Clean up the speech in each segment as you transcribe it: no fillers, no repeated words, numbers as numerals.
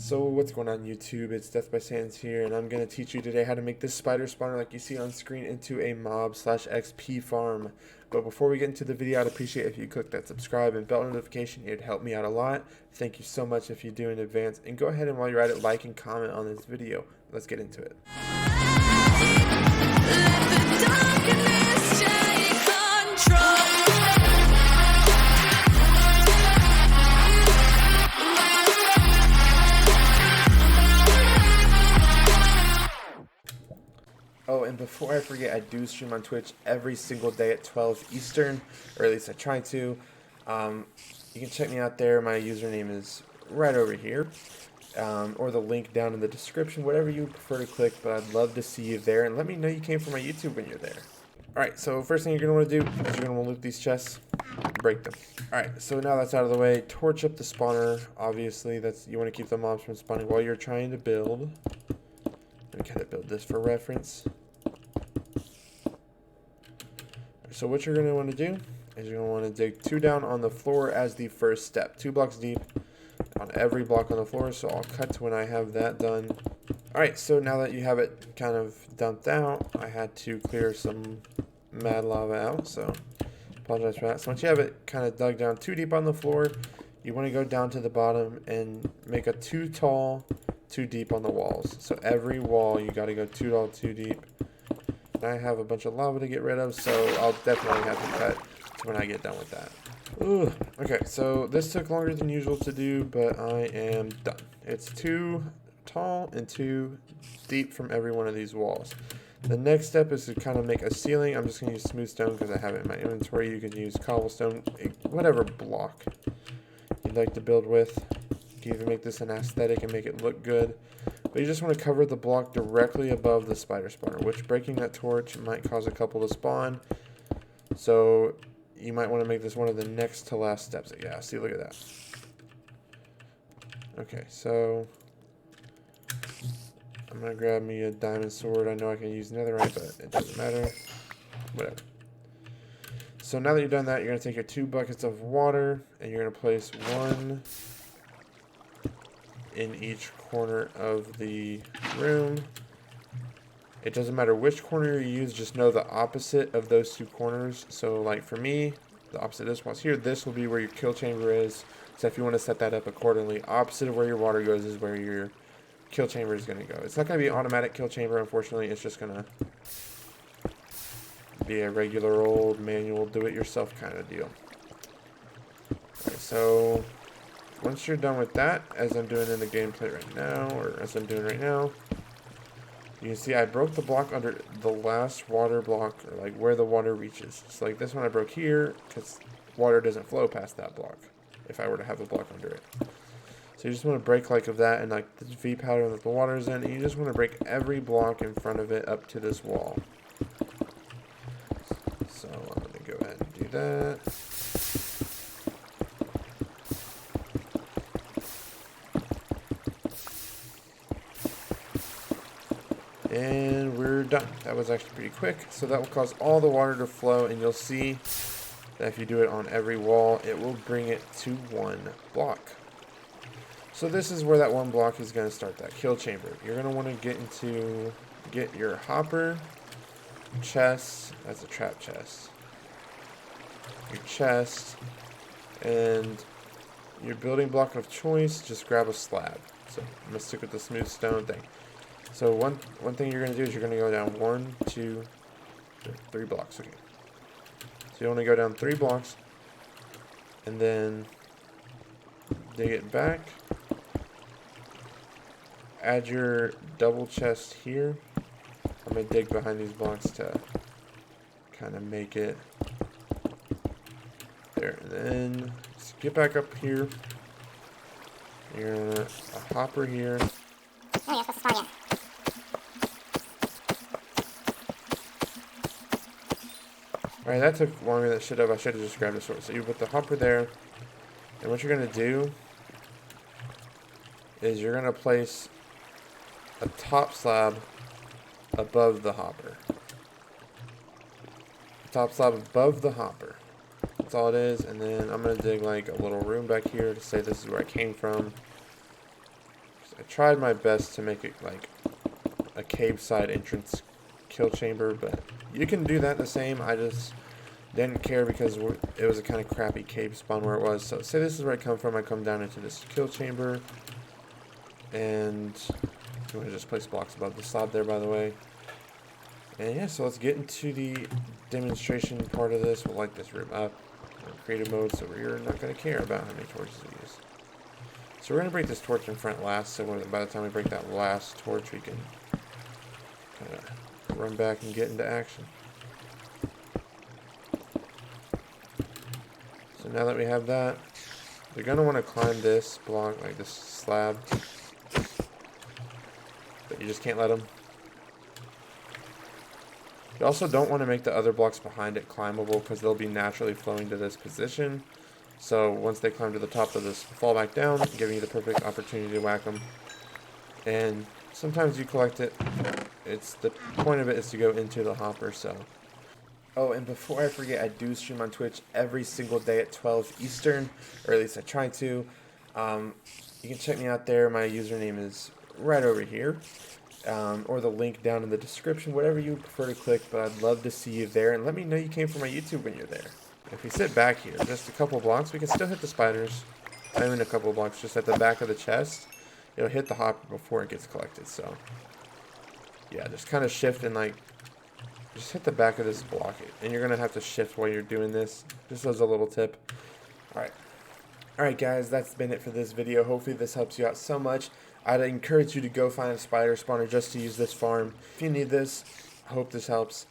So what's going on YouTube? It's Death by Sans here, and I'm going to teach you today how to make this spider spawner like you see on screen into a mob slash XP farm. But before we get into the video, I'd appreciate if you click that subscribe and bell notification. It'd help me out a lot. Thank you so much if you do in advance. And go ahead and while you're at it, like and comment on this video. Let's get into it. Oh, and before I forget, I do stream on Twitch every single day at 12 Eastern, or at least I try to. You can check me out there. My username is right over here, or the link down in the description, whatever you prefer to click, but I'd love to see you there, and let me know you came from my YouTube when you're there. Alright, so first thing you're going to want to do is you're going to want to loot these chests, break them. Alright, so now that's out of the way, torch up the spawner. Obviously, you want to keep the mobs from spawning while you're trying to build. We kind of build this for reference. So what you're going to want to do is you're going to want to dig 2 down on the floor as the first step. 2 blocks deep on every block on the floor. So I'll cut to when I have that done. Alright, so now that you have it kind of dumped out, I had to clear some mad lava out. So apologize for that. So once you have it kind of dug down too deep on the floor, you want to go down to the bottom and make a 2 tall, 2 deep on the walls. So every wall you got to go 2 tall, 2 deep. I have a bunch of lava to get rid of, so I'll definitely have to cut to when I get done with that. Ugh. Okay, so this took longer than usual to do, but I am done. It's 2 tall and 2 deep from every one of these walls. The next step is to kind of make a ceiling. I'm just going to use smooth stone because I have it in my inventory. You can use cobblestone, whatever block you'd like to build with. You can even make this an aesthetic and make it look good. But you just want to cover the block directly above the spider spawner, which breaking that torch might cause a couple to spawn. So you might want to make this one of the next to last steps. Yeah, see, look at that. Okay, so I'm going to grab me a diamond sword. I know I can use netherite, but it doesn't matter. Whatever. So now that you've done that, you're going to take your 2 buckets of water, and you're going to place 1 in each corner of the room. It doesn't matter which corner you use, just know the opposite of those 2 corners. So like for me, the opposite of this one's here. This will be where your kill chamber is. So if you want to set that up accordingly, opposite of where your water goes is where your kill chamber is going to go. It's not going to be an automatic kill chamber, unfortunately. It's just going to be a regular old manual do-it-yourself kind of deal. Okay, so once you're done with that, as I'm doing in the gameplay right now, or as I'm doing right now, you can see I broke the block under the last water block, or like where the water reaches. So like this one I broke here, because water doesn't flow past that block, if I were to have a block under it. So you just want to break like of that, and like the V pattern that the water is in, and you just want to break every block in front of it up to this wall. So I'm going to go ahead and do that. And we're done. That was actually pretty quick. So that will cause all the water to flow, and you'll see that if you do it on every wall, it will bring it to 1 block. So this is where that 1 block is going to start, that kill chamber. You're going to want to get your hopper, chest, that's a trap chest, your chest, and your building block of choice, just grab a slab. So I'm going to stick with the smooth stone thing. So one thing you're going to do is you're going to go down 1, 2, 3 blocks. Okay. So you want to go down 3 blocks, and then dig it back. Add your double chest here. I'm going to dig behind these blocks to kind of make it there. And then just get back up here. You're going to a hopper here. Oh, yeah, supposed to spawn again. Alright, that took longer than it should have. I should have just grabbed a sword. So you put the hopper there, and what you're going to do is you're going to place a top slab above the hopper. Top slab above the hopper. That's all it is. And then I'm going to dig like a little room back here to say this is where I came from. I tried my best to make it like a cave side entrance kill chamber, but you can do that the same. I just didn't care because it was a kind of crappy cave spawn where it was. So say this is where I come from. I come down into this kill chamber, and I'm going to just place blocks above the slab there, by the way. And yeah, so let's get into the demonstration part of this. We'll light this room up in creative mode, so we're not going to care about how many torches we use. So we're going to break this torch in front last, so by the time we break that last torch, we can kind of run back and get into action. So now that we have that, you're going to want to climb this block, like this slab, but you just can't let them. You also don't want to make the other blocks behind it climbable because they'll be naturally flowing to this position. So once they climb to the top, they'll just fall back down, giving you the perfect opportunity to whack them. And sometimes you collect it. It's the point of it is to go into the hopper. So. Oh, and before I forget, I do stream on Twitch every single day at 12 Eastern, or at least I try to. You can check me out there. My username is right over here. Or the link down in the description, whatever you prefer to click, but I'd love to see you there, and let me know you came from my YouTube when you're there. If we sit back here, just a couple blocks, we can still hit the spiders. I mean a couple blocks, just at the back of the chest, it'll hit the hopper before it gets collected, so. Yeah, just kind of shift and like, just hit the back of this block, and you're going to have to shift while you're doing this, just as a little tip. Alright guys, that's been it for this video. Hopefully this helps you out so much. I'd encourage you to go find a spider spawner just to use this farm. If you need this, I hope this helps.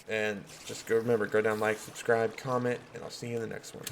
And just remember, go down, like, subscribe, comment, and I'll see you in the next one.